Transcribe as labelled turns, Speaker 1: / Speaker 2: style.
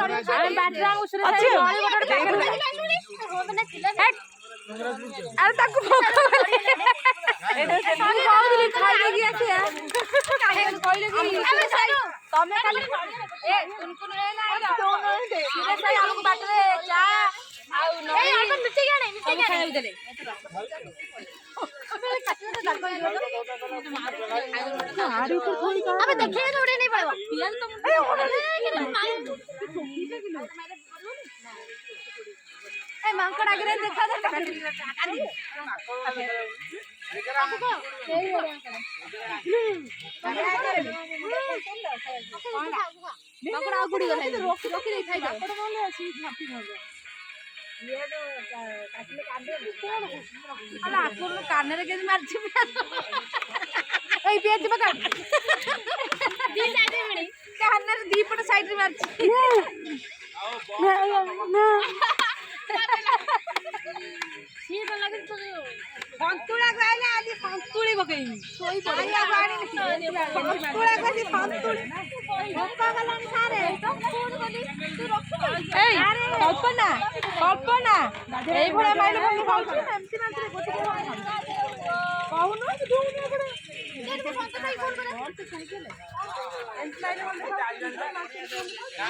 Speaker 1: আমি বাটরা উসরে সাই নড়ি বটর প্যাকেট আরে তাকু ভোক এটা আমি কইলি খাইলে গিয়েছে কইলে কি তমে খালি এ কুনকুন রে না সিরে সাই আমକୁ বাটরে চা ଆଉ ନଇ ଏ ଅଳ୍ପ ମିଠେଇ ଗାଣେ ଖାଇବାକୁ ଦେଲେ अबे देखिए थोड़ी नहीं पड़ेगा पियाज तो ए मांकड़ आगे देखा था मांकड़ आगुड़ी गला रोकी रोकी नहीं खाई मांकड़ माने अछि झापी मजा ये तो काटले कांदे कोन अला आपन काने रे के मारछि এই পেঁয়াজ বাকা দি সাইডে মিনি কান্নার দীপট সাইডে মারছি শীত লাগে তো সন্তুলা গাইলে আলি সন্তুলি বকেই সই পড়ে গাড়ি সন্তুলা গাছি সন্তুলি ভক্কা গলান সারে তো ফোন বলি তুই রক্ষ এই কল্পনা এই ভড়া মাইলে বলি বলছি এমসি মাত্রে গতি কহুনো দুই না পড়ে এর ফোন তো তাই ফোন করে